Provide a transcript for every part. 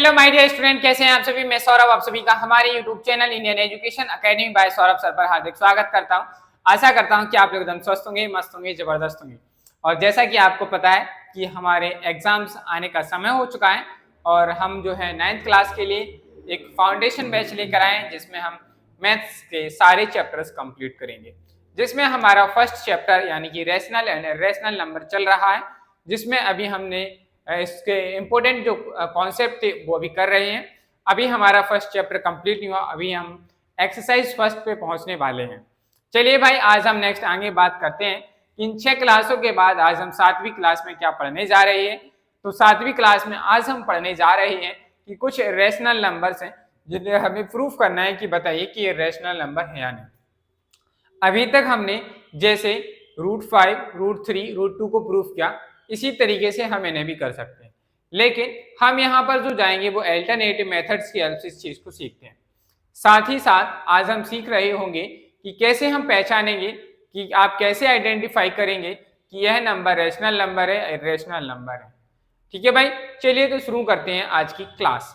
Hello my dear student, कैसे हैं आप सभी। मैं सौरभ आप सभी का हमारे YouTube channel Indian Education Academy by Saurabh sir पर हार्दिक स्वागत करता हूं। आशा करता हूं कि आप लोग एकदम स्वस्थ होंगे, मस्त होंगे, जबरदस्त होंगे। और जैसा कि आपको पता है कि हमारे एग्जाम्स आने का समय हो चुका है और हम जो है 9th क्लास के लिए एक फाउंडेशन बैच लेकर आए हैं जिसमें हम मैथ्स के सारे चैप्टर्स कंप्लीट करेंगे, जिसमें हमारा फर्स्ट चैप्टर यानी कि रेशनल एंड इर्रेशनल नंबर चल रहा है, जिसमें अभी हमने इसके इम्पोर्टेंट जो कॉन्सेप्ट थे वो अभी कर रहे हैं। अभी हमारा फर्स्ट चैप्टर कंप्लीट नहीं हुआ, अभी हम एक्सरसाइज फर्स्ट पे पहुंचने वाले हैं। चलिए भाई, आज हम नेक्स्ट आगे बात करते हैं। इन 6 क्लासों के बाद आज हम 7वीं क्लास में क्या पढ़ने जा रहे हैं। तो 7वीं क्लास में आज हम पढ़ने जा रहे हैं कि कुछ इर्रेशनल नंबर्स हैं जिन्हें हमें प्रूफ करना है कि बताइए कि ये इर्रेशनल नंबर है या नहीं। अभी तक हमने जैसे √5, √3, √2 को प्रूफ किया, इसी तरीके से हम इन्हें भी कर सकते हैं, लेकिन हम यहाँ पर जो जाएंगे वो अल्टरनेटिव मेथड्स की हेल्प से इस चीज को सीखते हैं। साथ ही साथ आज हम सीख रहे होंगे कि कैसे हम पहचानेंगे, कि आप कैसे आइडेंटिफाई करेंगे कि यह नंबर रेशनल नंबर है, इर्रेशनल नंबर है। ठीक है भाई, चलिए तो शुरू करते हैं आज की क्लास।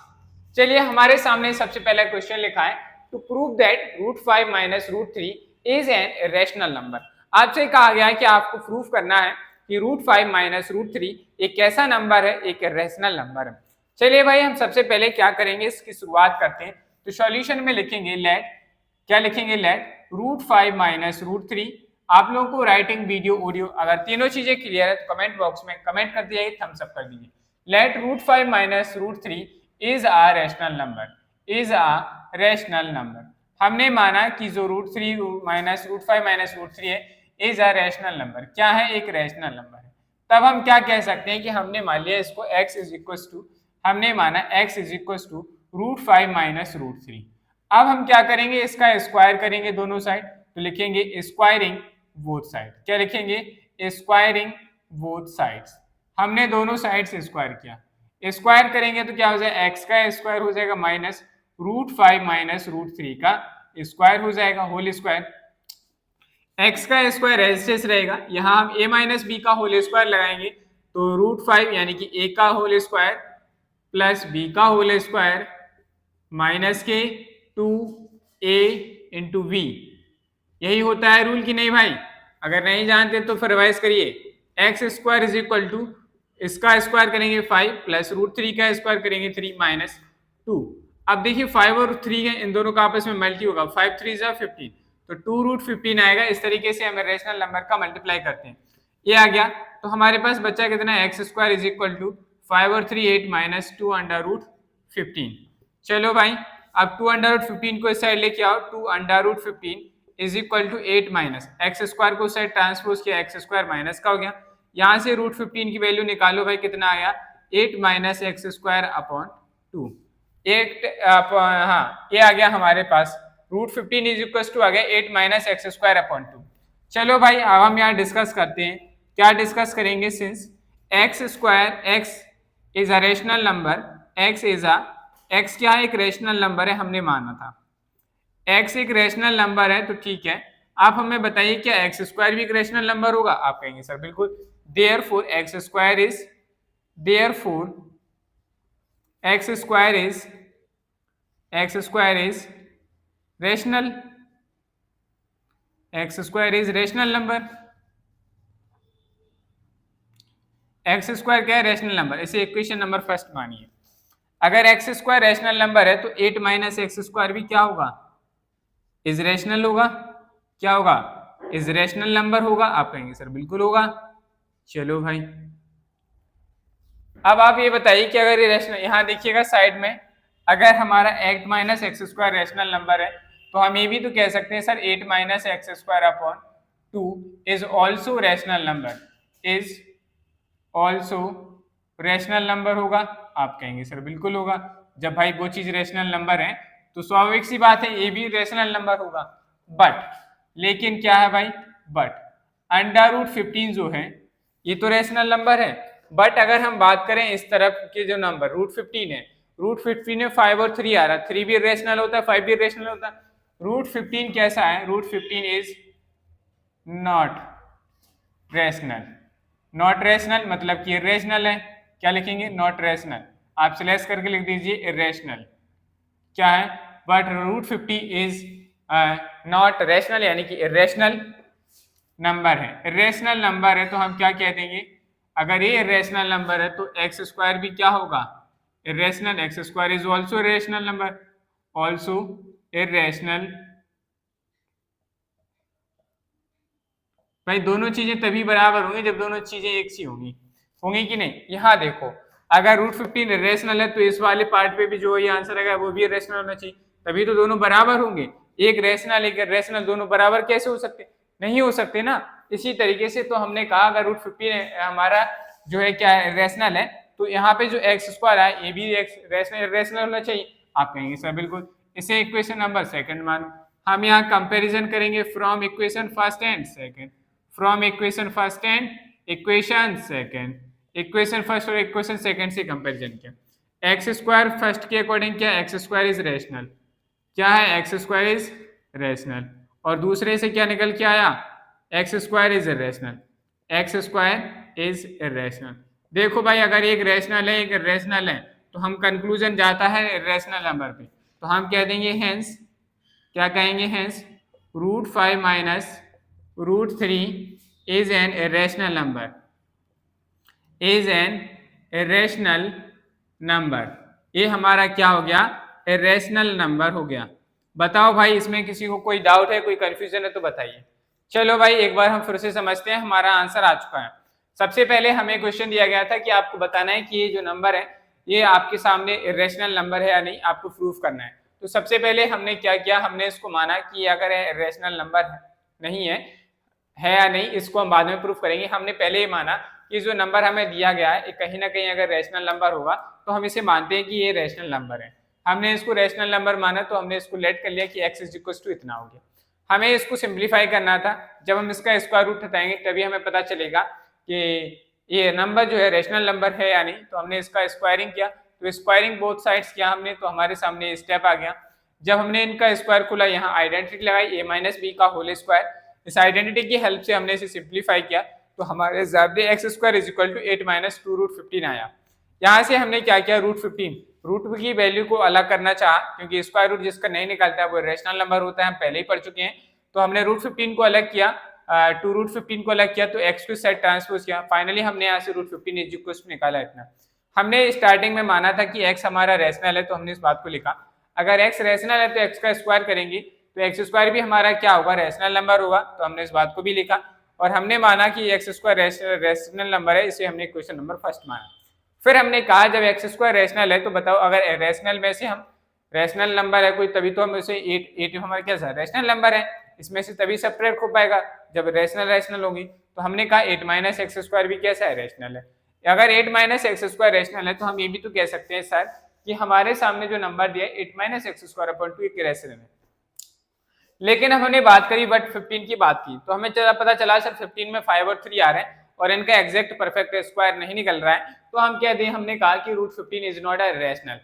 चलिए, हमारे सामने सबसे पहला क्वेश्चन लिखा है, to prove that √5 minus √3 is an irrational number. आपसे कहा गया है कि आपको प्रूफ करना है कि √5 माइनस √3 एक कैसा नंबर है, एक इर्रेशनल नंबर है। चलिए भाई, हम सबसे पहले क्या करेंगे, इसकी शुरुआत करते हैं। तो सॉल्यूशन में लिखेंगे लेट, क्या लिखेंगे, लेट √5 माइनस √3। आप लोगों को राइटिंग, वीडियो, ऑडियो अगर तीनों चीजें क्लियर है तो कमेंट बॉक्स में कमेंट कर दीजिए, थम्स अप कर दीजिए। Let √5 minus √3 is a rational number, is a rational number. हमने माना कि जो √5 माइनस √3 है इज अ रैशनल नंबर, क्या है, एक रैशनल नंबर है। तब हम क्या कह सकते हैं कि हमने मान लिया इसको x इज इक्वल टू, हमने माना x is equal to √5 minus √3। अब हम क्या करेंगे, इसका स्क्वायर करेंगे दोनों साइड, तो लिखेंगे स्क्वायरिंग बोथ साइड। क्या लिखेंगे, स्क्वायरिंग बोथ साइड्स। हमने दोनों साइड से स्क्वायर किया, स्क्वायर करेंगे तो क्या हो जाएगा, x का स्क्वायर हो जाएगा माइनस √5 माइनस √3 का स्क्वायर हो जाएगा, होल स्क्वायर। x का स्क्वायर एज रहेगा, यहाँ हम a माइनस बी का होल स्क्वायर लगाएंगे तो √5 यानी कि a का होल स्क्वायर प्लस b का होल स्क्वायर माइनस के 2a इंटू वी। यही होता है रूल की नहीं भाई? अगर नहीं जानते तो फिर रिवाइज करिए। X square is equal to, इसका स्क्वायर करेंगे 5 प्लस √3 का स्क्वायर करेंगे 3 माइनस 2। अब देखिए 5 और 3 है, इन दोनों का आपस में मल्टी होगा, 5 3 जा 15, तो 2√15 आएगा। इस तरीके से हम रेशनल नंबर का मल्टीप्लाई करते हैं, ये आ गया। तो हमारे पास बच्चा कितना है, x square is equal to 5 और 3 8 माइनस 2√15। चलो भाई, अब 2√15 को इस साइड लेके आओ, 2√15 is equal to 8 minus x square को साइड ट्रांसपोज किया, एक्स स्क्वायर माइनस का हो गया। यहाँ से √15 की वैल्यू निकालो भाई, कितना आया, 8 माइनस एक्स स्क्वायर अपॉन 2। हाँ, ये आ गया हमारे पास, √15 इज इक्वल टू आ गया 8 माइनस एक्स स्क्वायर अपॉन 2। चलो भाई, अब हम यहाँ डिस्कस करते हैं। क्या डिस्कस करेंगे, since x square, x is a rational number, x क्या है, एक रेशनल नंबर है, हमने माना था x एक रेशनल नंबर है, तो ठीक है। आप हमें बताइए क्या एक्स स्क्वायर भी एक रेशनल नंबर होगा? आप कहेंगे सर बिल्कुल। Therefore x square is rational, x square is rational number. X square क्या है, रेशनल नंबर। इसे इक्वेशन नंबर फर्स्ट मानिए। अगर एक्स स्क्वायर रेशनल नंबर है तो 8 माइनस एक्स स्क्वायर भी क्या होगा, इज रेशनल होगा। क्या होगा, इज रेशनल नंबर होगा। आप कहेंगे सर बिल्कुल होगा। चलो भाई, अब आप ये बताइए कि अगर ये रेशनल, यहाँ देखिएगा साइड में, अगर हमारा 8 minus x square rational number है तो हम ये भी तो कह सकते हैं sir 8 minus x square upon 2 is also rational number, is also rational number होगा। आप कहेंगे सर बिल्कुल होगा। जब भाई वो चीज रेशनल नंबर है तो स्वाभाविक सी बात है ये भी रेशनल नंबर होगा। बट लेकिन क्या है भाई, बट √15 जो है ये तो रेशनल नंबर है। बट अगर हम बात करें इस तरफ के जो नंबर √15 है, √15 में 5 और 3 आ रहा है, 3 भी रेशनल होता है, 5 भी रेशनल होता है। √15 कैसा है, √15 is not rational. Not rational मतलब कि रेशनल है, क्या लिखेंगे, नॉट रेशनल। आप स्लैश करके लिख दीजिए इरेशनल। क्या है, but root 50 is not rational, यानी कि इरेशनल नंबर है। इरेशनल नंबर है तो हम क्या कह देंगे, अगर ये इरेशनल नंबर है तो एक्स स्क्वायर भी क्या होगा, irrational. X square is also irrational number, also irrational. भाई दोनों चीजें तभी बराबर होंगी जब दोनों चीजें एक सी होंगी, होंगी कि नहीं। यहाँ देखो, अगर रूट 15 इरेशनल है तो इस वाले पार्ट पे भी जो ये आंसर आएगा वो भी इरेशनल होना चाहिए, तभी तो दोनों बराबर होंगे। एक रेशनल एक इरेशनल, दोनों बराबर कैसे हो सकते, नहीं हो सकते ना। इसी तरीके से तो हमने कहा अगर रूट 15 हमारा जो है क्या है रेशनल है, तो यहाँ पे जो एक्स स्क्वायर है ये भी एक्स रेशनल होना चाहिए। आप कहेंगे सर बिल्कुल, इसे इक्वेशन नंबर सेकंड मान। हम यहाँ कंपैरिजन करेंगे from equation first and second, from equation first and equation second, equation first और इक्वेशन सेकंड से कंपैरिजन किया। एक्स स्क्वायर फर्स्ट के अकॉर्डिंग क्या, एक्स स्क्वायर इज रेशनल, क्या है एक्स स्क्वायर इज रेशनल, और दूसरे से क्या निकल के आया, x square is irrational, x square is irrational. देखो भाई अगर एक रेशनल है एक इरेशनल है तो हम कंक्लूजन जाता है इरेशनल नंबर पे, तो हम कह देंगे हेंस, क्या कहेंगे hence root 5 minus root 3 is an irrational number, is an irrational number. ये हमारा क्या हो गया, इरेशनल नंबर हो गया। बताओ भाई इसमें किसी को कोई डाउट है, कोई कंफ्यूजन है तो बताइए। चलो भाई एक बार हम फिर से समझते हैं, हमारा आंसर आ चुका है। सबसे पहले हमें क्वेश्चन दिया गया था कि आपको बताना है कि ये जो नंबर है ये आपके सामने इरेशनल नंबर है या नहीं, आपको प्रूफ करना है। तो सबसे पहले हमने क्या किया, हमने इसको माना कि अगर इरेशनल नंबर नहीं है या नहीं, इसको हम बाद में प्रूफ करेंगे। हमने पहले ही माना कि जो नंबर हमें दिया गया है कहीं ना कहीं अगर रैशनल नंबर होगा तो हम इसे मानते हैं कि ये रैशनल नंबर है। हमने इसको रैशनल नंबर माना तो हमने इसको लेट कर लिया कि x इज इक्वल टू इतना हो गया। हमें इसको सिंप्लीफाई करना था, जब हम इसका स्क्वायर रूट हटाएंगे तभी हमें पता चलेगा कि ये नंबर जो है रैशनल नंबर है या नहीं। तो हमने इसका स्क्वायरिंग किया, तो स्क्वायरिंग बोथ साइड्स किया हमने, तो हमारे सामने स्टेप आ गया। जब हमने इनका स्क्वायर खोला, यहाँ आइडेंटिटी लगाई a माइनस बी का होल स्क्वायर, इस आइडेंटिटी की हेल्प से हमने इसे सिंप्लीफाई किया, तो हमारे ज़ाब्ते X square is equal to 8 minus 2 root 15 आया। यहाँ से हमने क्या किया, रूट 15 रूट की वैल्यू को अलग करना चाहा, क्योंकि स्क्वायर रूट जिसका नहीं निकलता है वो रेशनल नंबर होता है, हम पहले ही पढ़ चुके हैं। तो हमने रूट 15 को अलग किया, 2 रूट 15 को अलग किया, तो एक्स टू सेट ट्रांसपोज किया। फाइनली हमने यहाँ से रूट 15 इज इक्वल टू निकाला इतना। हमने स्टार्टिंग में माना था कि एक्स हमारा रेशनल है, तो हमने इस बात को लिखा अगर एक्स रेशनल है तो एक्स का स्क्वायर करेंगे तो एक्स स्क्वायर भी हमारा क्या होगा, रेशनल नंबर होगा, तो हमने इस बात को भी लिखा। और हमने माना कि एक्स स्क्वायर रेशनल नंबर है, इसे हमने क्वेश्चन नंबर फर्स्ट माना। फिर हमने कहा जब एक्स स्क्वायर रेशनल है तो बताओ अगर रेशनल में से हम रेशनल नंबर है कोई, तभी तो हम इसे 8 हमारा क्या रेशनल नंबर है, इसमें से तभी सेपरेट हो पाएगा जब रेशनल होगी। तो हमने कहा 8 माइनस एक्स स्क्वायर भी कैसा है, रेशनल है। अगर 8 माइनस एक्स स्क्वायर रेशनल है तो हम ये भी तो कह सकते हैं सर कि हमारे सामने जो नंबर दिया है 8 माइनस एक्स स्क्वायर अपॉन 2 एक रेशनल है। लेकिन हमने बात करी बट 15 की बात की, तो हमें पता चला सर 15 में 5 और 3 आ रहे हैं और इनका एग्जैक्ट परफेक्ट स्क्वायर नहीं निकल रहा है। तो हम क्या दें, हमने कहा कि root 15 is not a rational,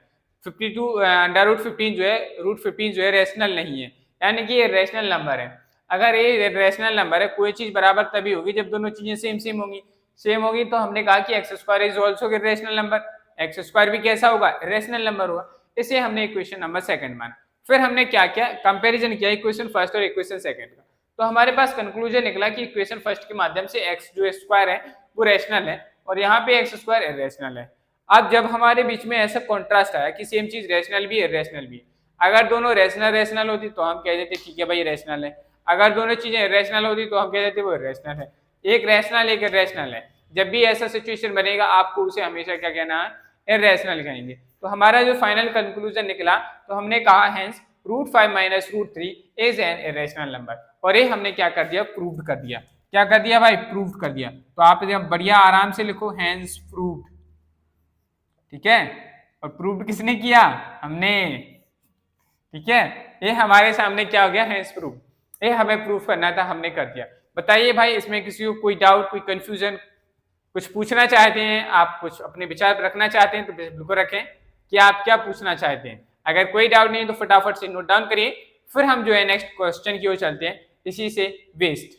52 under root 15 जो है रूट 15 जो है रेशनल नहीं है, यानी कि ये रेशनल नंबर है। अगर ये रेशनल नंबर है, कोई चीज बराबर तभी होगी जब दोनों चीजें सेम होगी। तो हमने कहा कि x square is also rational number, x square भी कैसा होगा, रेशनल नंबर होगा। इसे हमने इक्वेशन नंबर सेकंड माना। फिर हमने क्या किया, कंपैरिजन किया इक्वेशन फर्स्ट और इक्वेशन सेकंड का। तो हमारे पास कंक्लूजन निकला कि इक्वेशन फर्स्ट के माध्यम से एक्स जो स्क्वायर है वो रेशनल है और यहाँ पे एक्स स्क्वायर इरेशनल है। अब जब हमारे बीच में ऐसा कॉन्ट्रास्ट आया कि सेम चीज रेशनल भी इरेशनल भी, अगर दोनों रेशनल होती तो हम कह देते ठीक है भाई रेशनल है, अगर दोनों चीजें इरेशनल होती तो हम कह देते वो इरेशनल है। एक रेशनल एक इरेशनल है, जब भी ऐसा सिचुएशन बनेगा आपको उसे हमेशा क्या कहना है, इरेशनल कहेंगे। तो हमारा जो फाइनल कंक्लूजन निकला, तो हमने कहा hence root 5 minus root 3 is an irrational number, और ये हमने क्या कर दिया, प्रूव कर दिया। क्या कर दिया भाई, प्रूव कर दिया। तो आप बढ़िया आराम से लिखो हेंस प्रूव्ड, ठीक है। और प्रूव्ड किसने किया, हमने, ठीक है। ये हमारे सामने क्या हो गया, हेंस प्रूव्ड, ये हमें प्रूफ करना था, हमने कर दिया। बताइए भाई इसमें किसी को कोई डाउट, कोई कंफ्यूजन, कुछ पूछना चाहते हैं आप, कुछ अपने विचार रखना चाहते हैं तो बिल्कुल रखें कि आप क्या पूछना चाहते हैं। अगर कोई डाउट नहीं तो फटाफट से नोट डाउन करिए, फिर हम जो है नेक्स्ट क्वेश्चन की ओर चलते हैं, इसी से वेस्ट।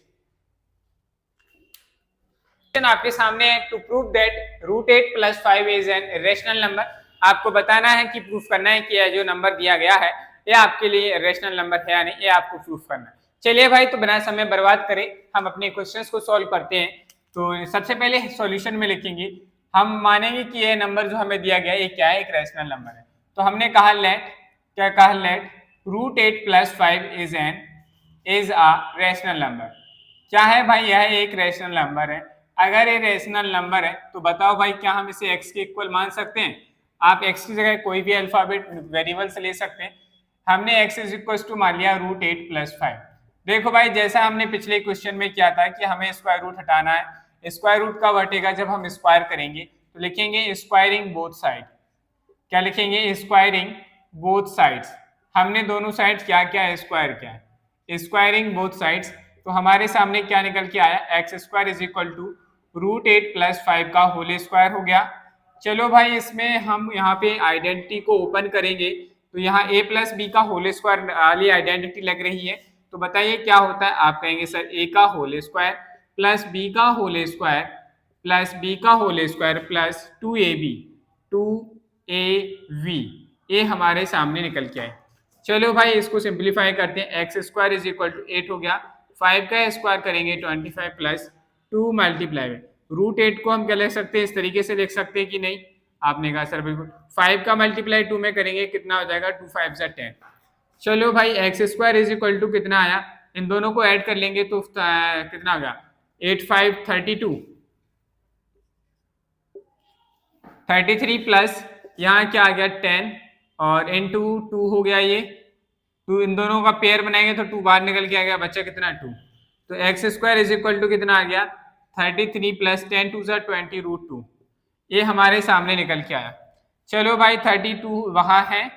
आपके सामने है to prove that root 8 plus 5 is an irrational number. आपको बताना है कि प्रूफ करना है कि यह जो नंबर दिया गया है ये आपके लिए रेशनल नंबर है या नहीं, ये आपको प्रूफ करना है। चलिए भाई, तो बिना समय बर्बाद करे हम अपने क्वेश्चंस को सॉल्व करते हैं। तो सबसे पहले सॉल्यूशन में लिखेंगे, हम मानेंगे कि ये नंबर जो हमें दिया गया है ये क्या है, एक रैशनल नंबर है। तो हमने कहा लेट, क्या कहा, let √8 + 5 is a rational number. क्या है भाई, यह एक रैशनल नंबर है। अगर ये रैशनल नंबर है तो बताओ भाई, क्या हम इसे x के इक्वल मान सकते हैं? आप x की जगह कोई भी अल्फाबेट वेरिएबल से ले सकते हैं। हमने x इज इक्वल टू मान लिया √8 + 5। देखो भाई, जैसा हमने पिछले क्वेश्चन में किया था कि हमें स्क्वायर रूट हटाना है। स्क्वायर रूट का हटेगा जब हम स्क्वायर करेंगे, तो लिखेंगे स्क्वायरिंग बोथ साइड। क्या लिखेंगे? Squaring both sides. हमने दोनों साइड्स क्या क्या स्क्वायर किया है, स्क्वायरिंग बोथ साइड्स। तो हमारे सामने क्या निकल के आया, x² इज इक्वल टू √8 + 5 का होल स्क्वायर हो गया। चलो भाई, इसमें हम यहाँ पे आइडेंटिटी को ओपन करेंगे तो यहाँ a + b का होल स्क्वायर वाली आइडेंटिटी लग रही है। तो बताइए क्या होता है? आप कहेंगे सर a का होल स्क्वायर प्लस b का होल स्क्वायर प्लस b का होल स्क्वायर प्लस 2ab ये हमारे सामने निकल के आए। चलो भाई, इसको सिंप्लीफाई करते हैं। x² इज इक्वल टू 8 हो गया, 5 का स्क्वायर करेंगे 25 प्लस 2 मल्टीप्लाई में √8 को हम क्या लिख सकते हैं, इस तरीके से लिख सकते हैं कि नहीं? आपने कहा सर बिल्कुल। 5 का मल्टीप्लाई 2 में करेंगे कितना हो जाएगा, 2 5 = 10। चलो भाई, x² इज इक्वल टू कितना आया, इन दोनों को ऐड कर लेंगे तो कितना हो गया, 8 5 32 33 प्लस यहाँ क्या आ गया 10 और इनटू 2 हो गया। ये 2 इन दोनों का पेयर बनाएंगे तो 2 बाहर निकल के आ गया, बच्चा कितना 2। तो x² इज इक्वल टू कितना आ गया, 33 प्लस 10 2 = 20 √2। ये हमारे सामने निकल के आया। चलो भाई, 32 वहां है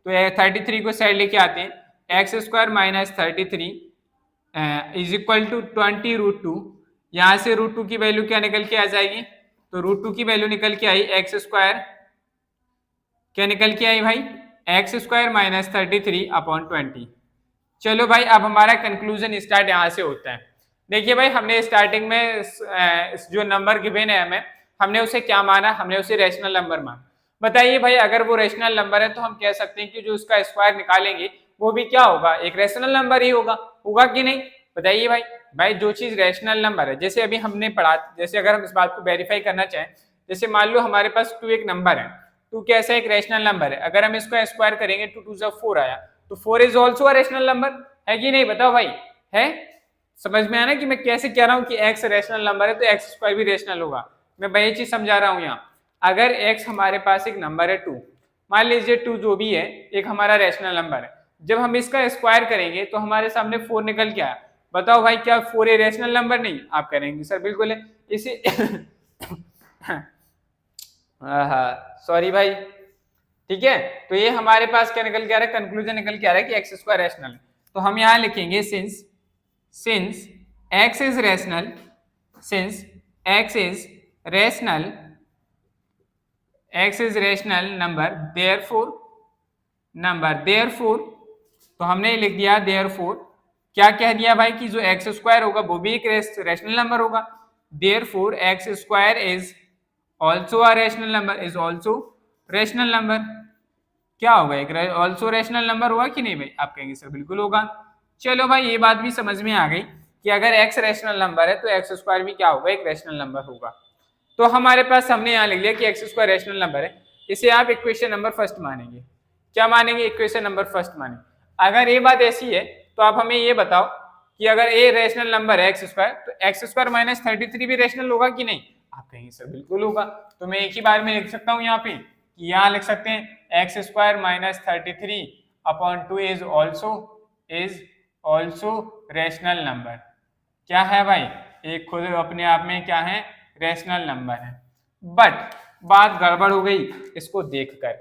तो 33 को साइड लेके आते हैं। x² minus 33 is equal to 20 √2। यहाँ से √2 की वैल्यू क्या निकल के आ जाएगी, तो √2 की वैल्यू निकल के आई x², क्या निकल के आई भाई, x² माइनस 33/20। चलो भाई, अब हमारा कंक्लूजन स्टार्ट यहाँ से होता है। देखिए भाई, हमने स्टार्टिंग में जो नंबर गिवन है हमें, हमने उसे क्या माना, हमने उसे रैशनल नंबर माना। बताइए भाई, अगर वो रैशनल नंबर है तो हम कह सकते हैं कि जो उसका स्क्वायर निकालेंगे वो भी क्या होगा, एक रैशनल नंबर ही होगा। होगा कि नहीं? बताइए भाई। भाई, जो चीज रैशनल नंबर है, जैसे अभी हमने पढ़ा, जैसे अगर हम इस बात को वेरीफाई करना चाहें, जैसे मान लो हमारे पास 2 एक नंबर है, 2 कैसा एक रैशनल नंबर है। अगर हम इसको स्क्वायर करेंगे 2 2 = 4 आया, तो 4 is also a rational number, है कि नहीं? बताओ भाई, है? समझ में आया ना कि मैं कैसे कह रहा हूँ कि x रैशनल नंबर है तो x² भी रैशनल होगा। मैं वही चीज समझा रहा हूँ यहाँ। अगर x हमारे पास एक नंबर है 2, मान लीजिए 2 जो भी है एक हमारा रैशनल नंबर है, जब हम इसका स्क्वायर करेंगे तो हमारे सामने 4 निकल के आया। बताओ भाई, क्या 4 ए रैशनल नंबर नहीं? आप करेंगे सर बिल्कुल है। इसी सॉरी भाई, ठीक है। तो ये हमारे पास क्या निकल के आ रहा है, कंक्लूजन निकल के आ रहा है कि x² रैशनल है। तो हम यहाँ लिखेंगे since x is rational, since x is rational therefore तो हमने लिख दिया therefore, क्या कह दिया भाई कि जो x² होगा वो भी एक रैशनल नंबर होगा। therefore x² is also a rational number, is also rational number। क्या होगा, एक ऑल्सो रैशनल नंबर होगा कि नहीं भाई? आप कहेंगे सर बिल्कुल होगा। चलो भाई, ये बात भी समझ में आ गई कि अगर x रैशनल नंबर है तो x² भी क्या होगा, एक रैशनल नंबर होगा। तो हमारे पास हमने यहाँ लिख लिया कि x² रैशनल नंबर है। इसे आप इक्वेशन नंबर फर्स्ट मानेंगे। क्या मानेंगे? इक्वेशन नंबर फर्स्ट मानेंगे। अगर ये बात ऐसी है तो आप हमें ये बताओ कि अगर a रैशनल नंबर है x² तो x² माइनस 33 भी रैशनल होगा कि नहीं? आप कहेंगे सर बिल्कुल होगा। तो मैं एक ही बार में लिख सकता हूँ यहाँ पे, कि यहाँ लिख सकते हैं x² minus 33/2 is also rational number. क्या है भाई? एक खुद अपने आप में क्या है, रैशनल नंबर है। बट बात गड़बड़ हो गई इसको देखकर।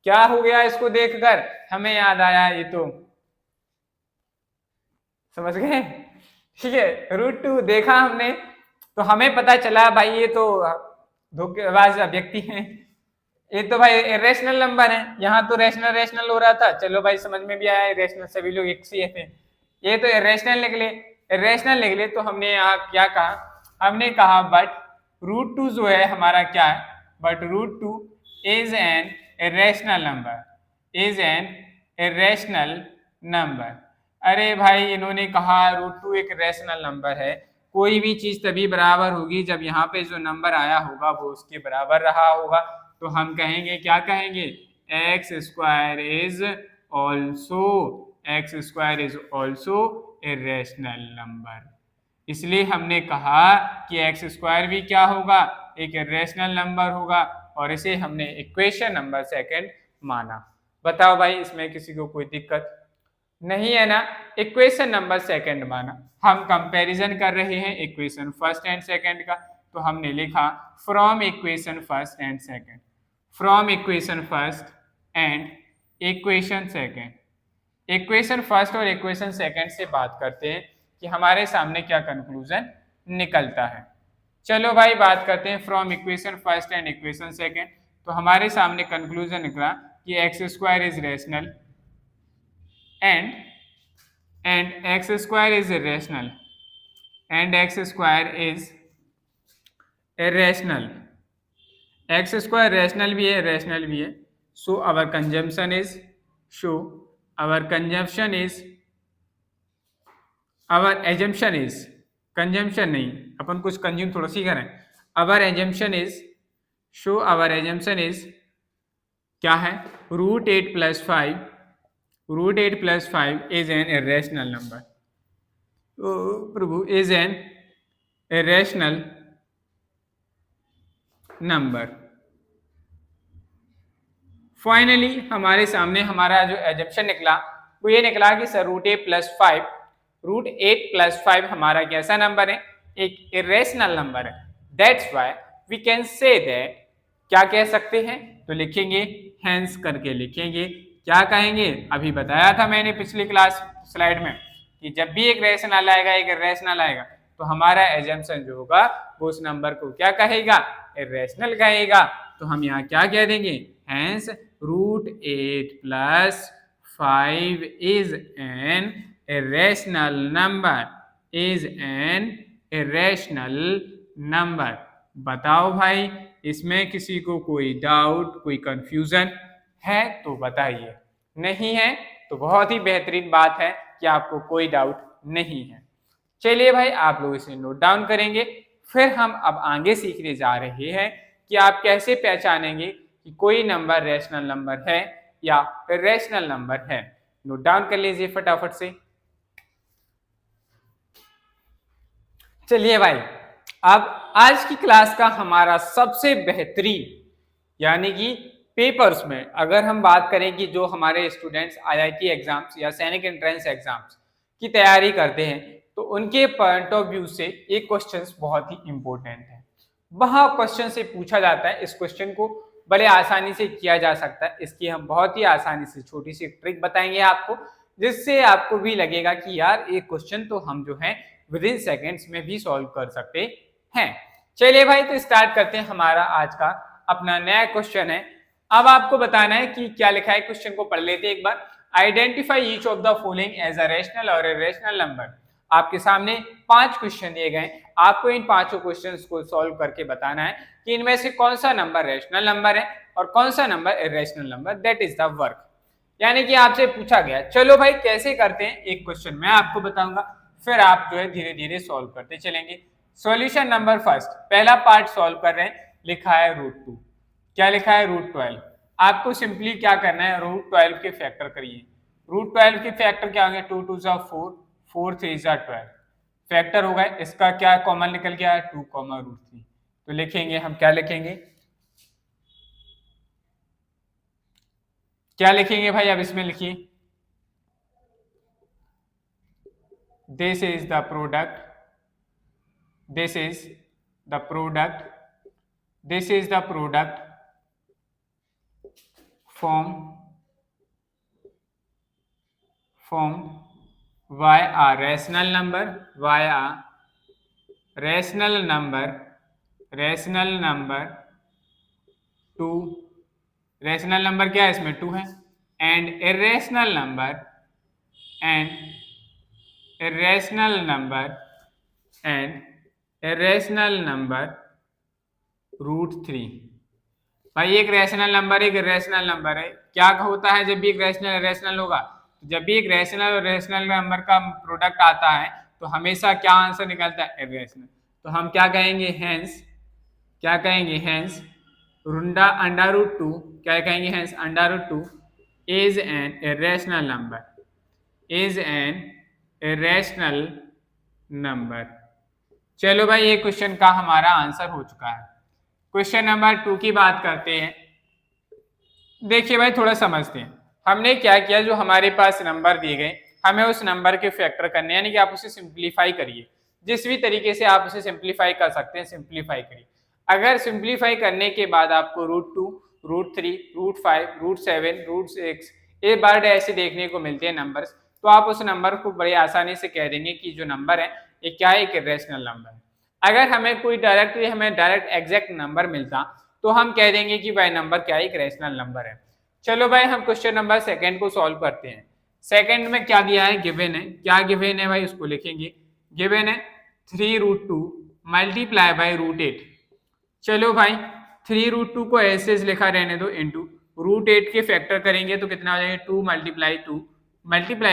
क्या हो गया? इसको देखकर हमें याद आया, ये तो समझ गए, ठीक है। √2 देखा हमने तो हमें पता चला भाई ये तो धोखेबाज व्यक्ति है, ये तो भाई इरेशनल नंबर है। यहाँ तो रैशनल हो रहा था। चलो भाई, समझ में भी आया, इरेशनल सभी लोग एक से थे, ये तो इरेशनल निकले। तो हमने यहाँ क्या कहा, हमने कहा बट √2 जो है हमारा क्या है, but √2 is an irrational number, is an irrational number. अरे भाई इन्होंने कहा √2 एक रैशनल नंबर है। कोई भी चीज तभी बराबर होगी जब यहाँ पे जो नंबर आया होगा वो उसके बराबर रहा होगा। तो हम कहेंगे, क्या कहेंगे, x square is also, x square is also a rational number. इसलिए हमने कहा कि एक्स स्क्वायर भी क्या होगा, एक रैशनल नंबर होगा, और इसे हमने इक्वेशन नंबर सेकंड माना। बताओ भाई इसमें किसी को कोई दिक्कत नहीं है ना। इक्वेशन नंबर सेकंड माना। हम कंपैरिजन कर रहे हैं इक्वेशन फर्स्ट एंड सेकंड का, तो हमने लिखा from equation first and second, from equation first and equation second. Equation first और इक्वेशन सेकंड से बात करते हैं कि हमारे सामने क्या कंक्लूजन निकलता है। चलो भाई बात करते हैं from equation first and equation second. तो हमारे सामने कंक्लूजन निकला कि x square is rational and x square is irrational, and x square is irrational, x square rational भी है, irrational भी है। So our conjunction is, so our conjunction is, our assumption is, conjunction नहीं, अपन कुछ consume थोड़ा सी करें। our assumption is, so our assumption is क्या है, √8 + 5, √8 + 5 is an irrational number। oh Prabhu, is an irrational number। Finally हमारे सामने हमारा जो एजम्पशन निकला वो ये निकला कि सर √8 + 5, √8 + 5 हमारा कैसा नंबर है, एक इरेशनल नंबर है। That's why we can say that, क्या कह सकते हैं, तो लिखेंगे हेंस करके लिखेंगे। क्या कहेंगे, अभी बताया था मैंने पिछली क्लास स्लाइड में कि जब भी एक रैशनल आएगा, एक इरेशनल आएगा, तो हमारा एजम्पशन जो होगा वो उस नंबर को क्या कहेगा, इरेशनल कहेगा। तो हम यहाँ क्या कह देंगे, hence √8 + 5 is an irrational number, is an irrational number। बताओ भाई इसमें किसी को कोई डाउट, कोई कंफ्यूजन है तो बताइए, नहीं है तो बहुत ही बेहतरीन बात है कि आपको कोई डाउट नहीं है। चलिए भाई आप लोग इसे नोट डाउन करेंगे। फिर हम अब आगे सीखने जा रहे हैं कि आप कैसे पहचानेंगे कि कोई नंबर रैशनल नंबर है या इरेशनल नंबर है। नोट डाउन कर लीजिए फटाफट से। चलिए भाई अब आज की क्लास का हमारा सबसे बेहतरीन, यानी कि पेपर्स में अगर हम बात करें कि जो हमारे स्टूडेंट्स आईआईटी एग्जाम्स या सैनिक एंट्रेंस एग्जाम्स की तैयारी करते हैं, तो उनके पॉइंट ऑफ व्यू से एक क्वेश्चन बहुत ही इंपॉर्टेंट है। वह क्वेश्चन से पूछा जाता है, इस क्वेश्चन को बड़े आसानी से किया जा सकता है। इसकी हम बहुत ही आसानी से छोटी सी ट्रिक बताएंगे आपको, जिससे आपको भी लगेगा कि यार एक क्वेश्चन तो हम जो है विद इन सेकेंड्स में भी सॉल्व कर सकते हैं। चलिए भाई तो स्टार्ट करते हैं। हमारा आज का अपना नया क्वेश्चन है। अब आपको बताना है कि क्या लिखा है, क्वेश्चन को पढ़ लेते हैं एक बार। Identify each of the following as a rational और इरेशनल नंबर। आपके सामने 5 क्वेश्चन दिए गए, आपको इन 5 क्वेश्चंस को सॉल्व करके बताना है कि इनमें से कौन सा नंबर रैशनल नंबर है और कौन सा number irrational number. That is the work, यानी कि आपसे पूछा गया। चलो भाई कैसे करते हैं, एक क्वेश्चन मैं आपको बताऊंगा, फिर आप जो है धीरे धीरे सॉल्व करते चलेंगे। सॉल्यूशन नंबर फर्स्ट, पहला पार्ट सॉल्व कर रहे हैं। लिखा है √2, क्या लिखा है, √12। आपको सिंपली क्या करना है, √12 के फैक्टर करिए। √12 के फैक्टर क्या होंगे, 2 2 4, 4 3 12 फैक्टर होगा। इसका क्या कॉमन निकल गया है, 2, √3। तो लिखेंगे हम, क्या लिखेंगे, क्या लिखेंगे भाई, अब इसमें लिखिए this is the product, this is the product, this is the product from y a rational number, y a rational number, rational number 2, rational number क्या है इसमें 2 है, and irrational number, and irrational number, and irrational number √3। भाई एक rational number एक irrational number है, क्या होता है जब भी एक रैशनल इरेशनल होगा, जब भी एक रैशनल और इरेशनल नंबर का प्रोडक्ट आता है तो हमेशा क्या आंसर निकलता है, इरेशनल। तो हम क्या कहेंगे, हेंस क्या कहेंगे, हेंस रुंडा अंडर रूट टू, क्या कहेंगे, hence under root two is an irrational number, is an irrational number. चलो भाई ये क्वेश्चन का हमारा आंसर हो चुका है। क्वेश्चन नंबर 2 की बात करते हैं। देखिए भाई थोड़ा समझते हैं, हमने क्या किया, जो हमारे पास नंबर दिए गए हमें उस नंबर के फैक्टर करने, यानी कि आप उसे सिंप्लीफाई करिए, जिस भी तरीके से आप उसे सिंप्लीफाई कर सकते हैं सिंप्लीफाई करिए। अगर सिंप्लीफाई करने के बाद आपको root two, root three, root five, root seven, root six ये वर्ड ऐसे देखने को मिलते हैं नंबर्स, तो आप उस नंबर को बड़ी आसानी से कह देंगे कि जो नंबर है ये क्या है, एक इरेशनल नंबर है। अगर हमें कोई डायरेक्ट एग्जैक्ट नंबर मिलता तो हम कह देंगे कि भाई नंबर क्या है, एक रैशनल नंबर है। चलो भाई हम क्वेश्चन नंबर सेकंड को सॉल्व करते हैं। सेकंड में क्या दिया है, गिवन है, क्या गिवन है भाई उसको लिखेंगे। गिवन है 3√2 मल्टीप्लाई बाई √8। चलो भाई 3√2 को ऐसे लिखा रहने दो, इंटू √8 के फैक्टर करेंगे तो कितना हो जाएगा, 2 मल्टीप्लाई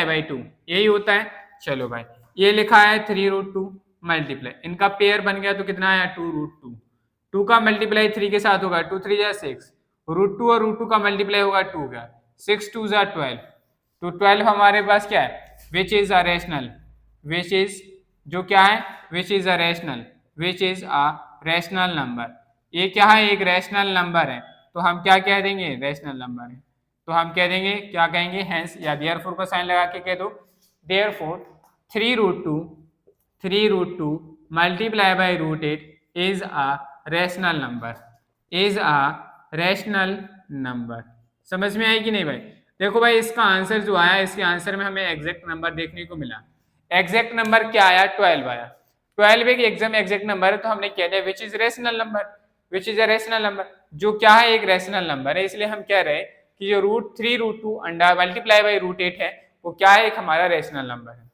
बाई 2 यही होता है। चलो भाई ये लिखा है 3√2 मल्टीप्लाई, इनका पेयर बन गया तो कितना आया, 2√2। 2 का मल्टीप्लाई 3 के साथ होगा, 2 3 जा 6, √2 और √2 का मल्टीप्लाई होगा 2 का, 6 2 जा 12, तो 12 हमारे पास क्या है, which is a rational, which is जो क्या है, which is a rational, which is a rational number. ये क्या है, एक रैशनल नंबर है, तो हम क्या कह देंगे, रैशनल नंबर है, तो हम कह देंगे, क्या कहेंगे, हेंस, या देयरफॉर का साइन लगा के कह दो, therefore 3√2 multiply by √8 is a rational number, is a rational number. समझ में आई कि नहीं भाई। देखो भाई इसका आंसर जो आया, इसके आंसर में हमें एग्जैक्ट नंबर देखने को मिला। एग्जैक्ट नंबर क्या आया, 12 आया। 12 एक एग्जाम एग्जैक्ट नंबर है, तो हमने कह दिया which is rational number, which is a rational number, जो क्या है, एक रेशनल नंबर है। इसलिए हम कह रहे हैं कि जो √3√2 अंडर मल्टीप्लाई बाई √8 है वो क्या है, एक हमारा रेशनल नंबर है।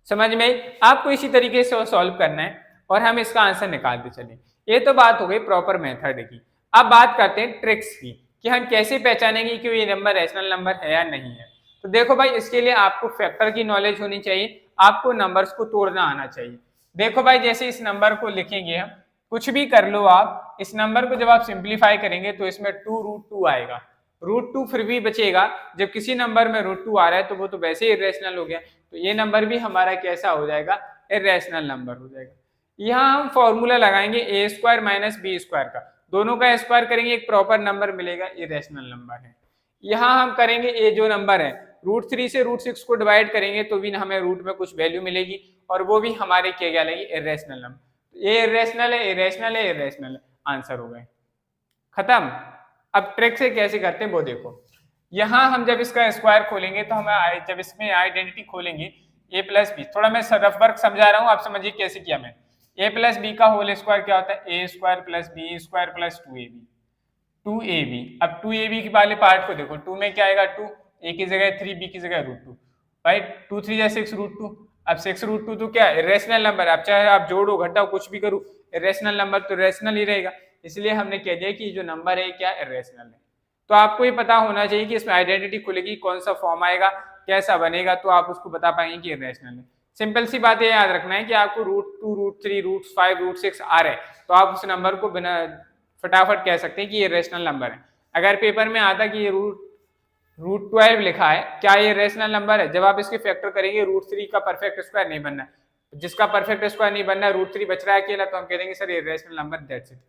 समझ में, आपको इसी तरीके से सॉल्व करना है और हम इसका आंसर निकालते चले। ये तो बात हो गई प्रॉपर मेथड की। अब बात करते हैं ट्रिक्स की, कि हम कैसे पहचानेंगे कि ये नंबर रैशनल नंबर है या नहीं है। तो देखो भाई इसके लिए आपको फैक्टर की नॉलेज होनी चाहिए, आपको नंबर्स को तोड़ना आना चाहिए। देखो भाई जैसे इस नंबर को लिखेंगे हम, कुछ भी कर लो आप, इस नंबर को जब आप सिंप्लीफाई करेंगे तो इसमें 2√2 आएगा। √2 फिर भी बचेगा, जब किसी नंबर में √2 आ रहा है तो वो तो वैसे ही इरेशनल हो गया, तो ये नंबर भी हमारा कैसा हो जाएगा, इरेशनल नंबर हो जाएगा। यहाँ हम फॉर्मूला लगाएंगे a² माइनस b² का, दोनों का स्क्वायर करेंगे एक प्रॉपर नंबर मिलेगा, इरेशनल नंबर है। यहाँ हम करेंगे ये जो नंबर है, √3 से √6 को डिवाइड करेंगे तो भी हमें रूट में कुछ वैल्यू मिलेगी और वो भी हमारे क्या लगेगी, इरेशनल नंबर। ये इरेशनल है, इरेशनल है, इरेशनल है, आंसर हो गए, खत्म। अब ट्रिक से कैसे करते हैं वो देखो। यहाँ हम जब इसका स्क्वायर खोलेंगे तो हमें, जब इसमें आइडेंटिटी खोलेंगे a प्लस बी, थोड़ा मैं रफ वर्क समझा रहा हूँ, आप समझिए कैसे किया मैं। a प्लस बी का होल स्क्वायर क्या होता है, a² plus b² plus 2ab, 2ab। अब 2ab के वाले पार्ट को देखो, 2 में क्या आएगा, 2, a की जगह 3, b की जगह √2, भाई 2 3 जा 6 √2। अब 6 √2 तो क्या है, रेशनल नंबर, आप चाहे आप जोड़ो घटाओ कुछ भी करो, रेशनल नंबर तो रेशनल ही रहेगा, इसलिए हमने कह दिया कि जो नंबर है क्या इरेशनल है। तो आपको ये पता होना चाहिए कि इसमें आइडेंटिटी खुलेगी, कौन सा फॉर्म आएगा, कैसा बनेगा, तो आप उसको बता पाएंगे कि इरेशनल है। सिंपल सी बात ये याद रखना है कि आपको √2 √3 √5 √6 आ रहे हैं तो आप उस नंबर को बिना फटाफट कह सकते हैं कि ये रेशनल नंबर है। अगर पेपर में आता कि ये √12 लिखा है, क्या ये रेशनल नंबर है, जब आप इसके फैक्टर करेंगे √3 का परफेक्ट स्क्वायर नहीं बनना है, जिसका परफेक्ट स्क्वायर नहीं बनना है, √3 बच रहा है अकेला, तो हम कह देंगे सर ये रेशनल नंबर, दैट्स इट।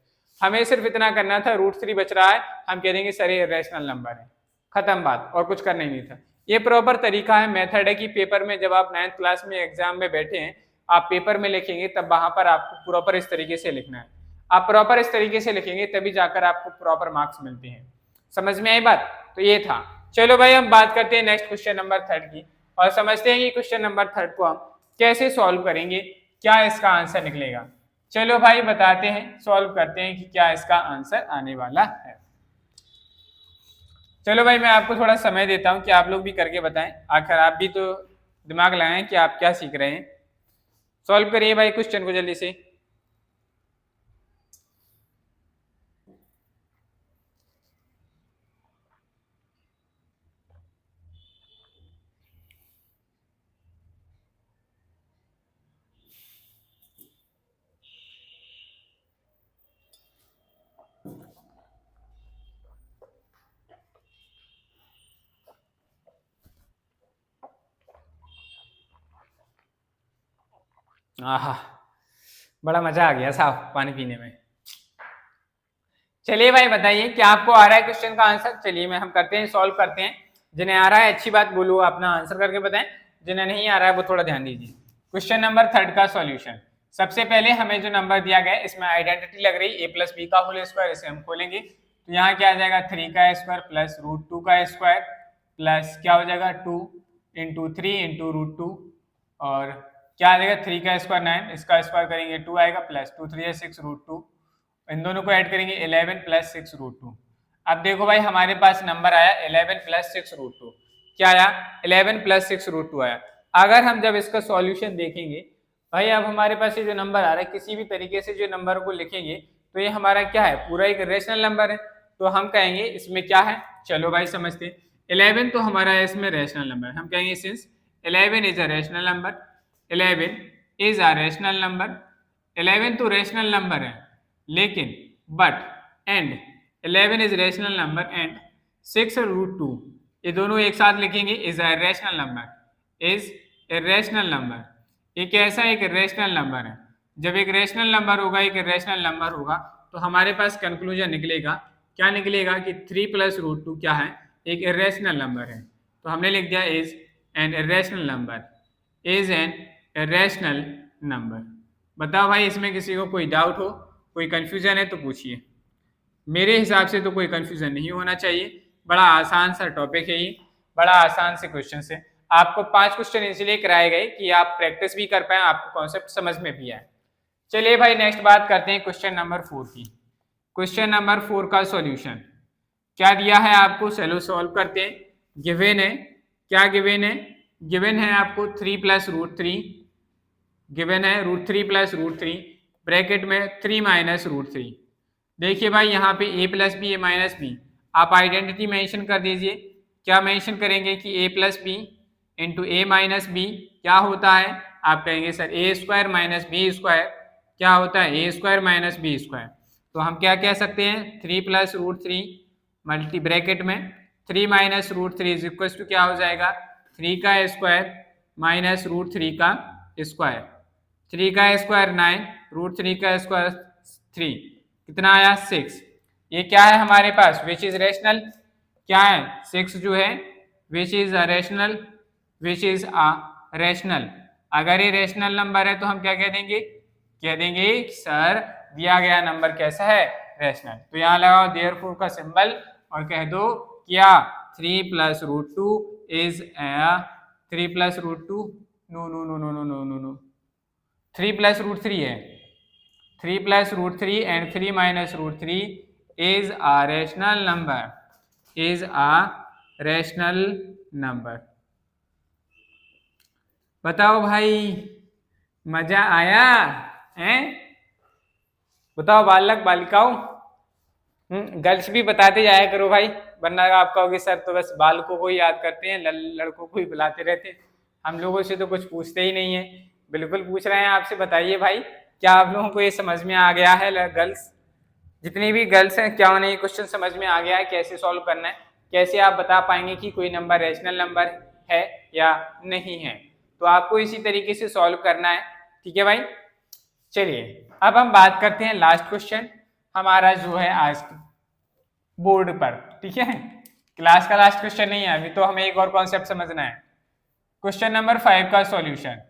हमें सिर्फ इतना करना था, √3 बच रहा है, हम कह देंगे सर ये रेशनल नंबर है, खत्म बात, और कुछ करना ही नहीं था। ये प्रॉपर तरीका है, मेथड है कि पेपर में जब आप 9th क्लास में एग्जाम में बैठे हैं, आप पेपर में लिखेंगे तब वहां पर आपको प्रॉपर इस तरीके से लिखना है। आप प्रॉपर इस तरीके से लिखेंगे तभी जाकर आपको प्रॉपर मार्क्स मिलते हैं। समझ में आई बात, तो ये था। चलो भाई हम बात करते हैं नेक्स्ट क्वेश्चन नंबर 3 की, और समझते हैं कि क्वेश्चन नंबर 3 को हम कैसे सॉल्व करेंगे, क्या इसका आंसर निकलेगा। चलो भाई बताते हैं, सॉल्व करते हैं कि क्या इसका आंसर आने वाला है। चलो भाई मैं आपको थोड़ा समय देता हूं कि आप लोग भी करके बताएं, आखिर आप भी तो दिमाग लगाएं कि आप क्या सीख रहे हैं। सॉल्व करिए भाई क्वेश्चन को जल्दी से। आहा, बड़ा मजा आ गया साहब पानी पीने में। चलिए भाई बताइए क्या आपको आ रहा है क्वेश्चन का आंसर। चलिए मैं हम करते हैं, सॉल्व करते हैं। जिन्हें आ रहा है अच्छी बात, बोलो अपना आंसर करके बताएं। जिन्हें नहीं आ रहा है वो थोड़ा ध्यान दीजिए। क्वेश्चन नंबर 3 का सॉल्यूशन। सबसे पहले हमें जो नंबर दिया गया है इसमें आइडेंटिटी लग रही a प्लस बी का होल स्क्वायर, इसे हम खोलेंगे तो यहाँ क्या आ जाएगा 3 का स्क्वायर प्लस √2 का स्क्वायर प्लस क्या हो जाएगा 2 इंटू 3 इंटू √2 और क्या आ जाएगा 3 का स्क्वायर 9, इसका स्क्वायर करेंगे 2 आएगा प्लस 2 3 6 √2, इन दोनों को ऐड करेंगे 11 प्लस 6 √2। अब देखो भाई हमारे पास नंबर आया 11 प्लस 6 √2। क्या आया 11 प्लस 6 √2 आया। अगर हम जब इसका सॉल्यूशन देखेंगे भाई, अब हमारे पास ये जो नंबर आ रहा है किसी भी तरीके से जो नंबर को लिखेंगे तो ये हमारा क्या है, पूरा एक रेशनल नंबर है। तो हम कहेंगे इसमें क्या है, चलो भाई समझते हैं। 11 तो हमारा इसमें रेशनल नंबर, हम कहेंगे since 11 is a rational number, 11 is a rational number, 11 तो रेशनल नंबर है लेकिन but and 11 is rational number and 6 √2 ये दोनों एक साथ लिखेंगे is a rational number, is a rational number. एक ऐसा एक रेशनल नंबर है। जब एक रेशनल नंबर होगा, एक रेशनल नंबर होगा तो हमारे पास कंक्लूजन निकलेगा, क्या निकलेगा कि 3 प्लस √2 क्या है, एक इरेशनल नंबर है। तो हमने लिख दिया is an irrational number, is an irrational number. बताओ भाई इसमें किसी को कोई डाउट हो, कोई कंफ्यूजन है तो पूछिए। मेरे हिसाब से तो कोई कंफ्यूजन नहीं होना चाहिए। बड़ा आसान सा टॉपिक है ये, बड़ा आसान से क्वेश्चन है। आपको 5 क्वेश्चन इसलिए कराए गए कि आप प्रैक्टिस भी कर पाए, आपको कॉन्सेप्ट समझ में भी आए। चलिए भाई नेक्स्ट बात करते हैं क्वेश्चन नंबर 4 की। क्वेश्चन नंबर 4 का सॉल्यूशन क्या दिया है आपको, चलो सॉल्व करते हैं। गिवन है, क्या गिवन है, गिवन है आपको 3 प्लस √3, गिवन है √3 प्लस √3 ब्रैकेट में 3 माइनस √3। देखिए भाई यहाँ पे a plus b a minus b, आप आइडेंटिटी मेंशन कर दीजिए। क्या मेंशन करेंगे कि a plus b into a minus b क्या होता है, आप कहेंगे sir a square minus b square क्या होता है, a square minus b square. तो हम क्या कह सकते हैं 3 प्लस √3 मल्टी ब्रैकेट में 3 माइनस √3 इज इक्वल टू क्या हो जाएगा 3 का स्क्वायर माइनस √3 का स्क्वायर, 3 का स्क्वायर 9 √3 का स्क्वायर 3 कितना आया 6। ये क्या है हमारे पास विच इज रेशनल, क्या है 6 जो है which is a rational, which is a rational. अगर ये रेशनल नंबर है तो हम क्या कह देंगे, कह देंगे सर दिया गया नंबर कैसा है रेशनल। तो यहाँ लगाओ देयरफॉर का सिंबल और कह दो क्या 3 plus √2 is 3 plus √2 no no no no no no no no 3 plus √3 है, 3 plus √3 and 3 minus √3 is a rational number, is a rational number. बताओ भाई मजा आया है, बताओ बालक बालिकाओं। गर्ल्स भी बताते जाया करो भाई, वरना आप कहोगे सर तो बस बालकों को ही याद करते हैं, लड़कों को ही बुलाते रहते हैं, हम लोगों से तो कुछ पूछते ही नहीं है। बिल्कुल पूछ रहे हैं आपसे, बताइए भाई क्या आप लोगों को ये समझ में आ गया है, गर्ल्स जितनी भी गर्ल्स हैं क्या उन्हें ये क्वेश्चन समझ में आ गया है कैसे सॉल्व करना है, कैसे आप बता पाएंगे कि कोई नंबर रेशनल नंबर है या नहीं है। तो आपको इसी तरीके से सॉल्व करना है, ठीक है भाई। चलिए अब हम बात करते हैं लास्ट क्वेश्चन हमारा जो है आज बोर्ड पर, ठीक है क्लास का लास्ट क्वेश्चन नहीं है, अभी तो हमें एक और कॉन्सेप्ट समझना है। क्वेश्चन नंबर 5 का सॉल्यूशन।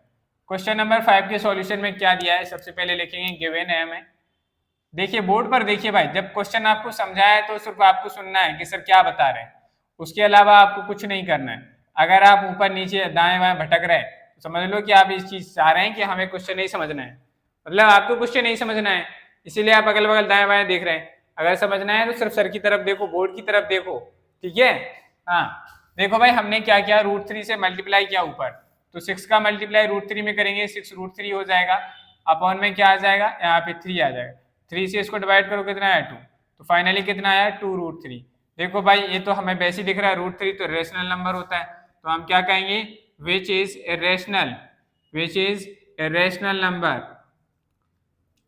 क्वेश्चन नंबर 5 के सॉल्यूशन में क्या दिया है, सबसे पहले लिखेंगे गिवन है हमें। देखिए बोर्ड पर देखिए भाई, जब क्वेश्चन आपको समझाया है तो सिर्फ आपको सुनना है कि सर क्या बता रहे हैं, उसके अलावा आपको कुछ नहीं करना है। अगर आप ऊपर नीचे दाएं बाएं भटक रहे हैं तो समझ लो कि आप इस चीज चाह रहे हैं कि हमें क्वेश्चन नहीं समझना है, मतलब आपको क्वेश्चन नहीं समझना है, इसीलिए आप अगल बगल दाएं बाएं देख रहे हैं। अगर समझना है तो सिर्फ सर की तरफ देखो, बोर्ड की तरफ देखो, ठीक है। हाँ देखो भाई हमने क्या किया, √3 से मल्टीप्लाई किया ऊपर, तो 6 का मल्टीप्लाई √3 में करेंगे 6 √3 हो जाएगा, अपॉन में क्या आ जाएगा यहाँ पे 3 आ जाएगा, 3 से इसको डिवाइड करो कितना आया 2, तो फाइनली कितना आया 2 √3। देखो भाई ये तो हमें वैसे ही दिख रहा है √3 तो रेशनल नंबर होता है, तो हम क्या कहेंगे which is irrational, which is irrational number,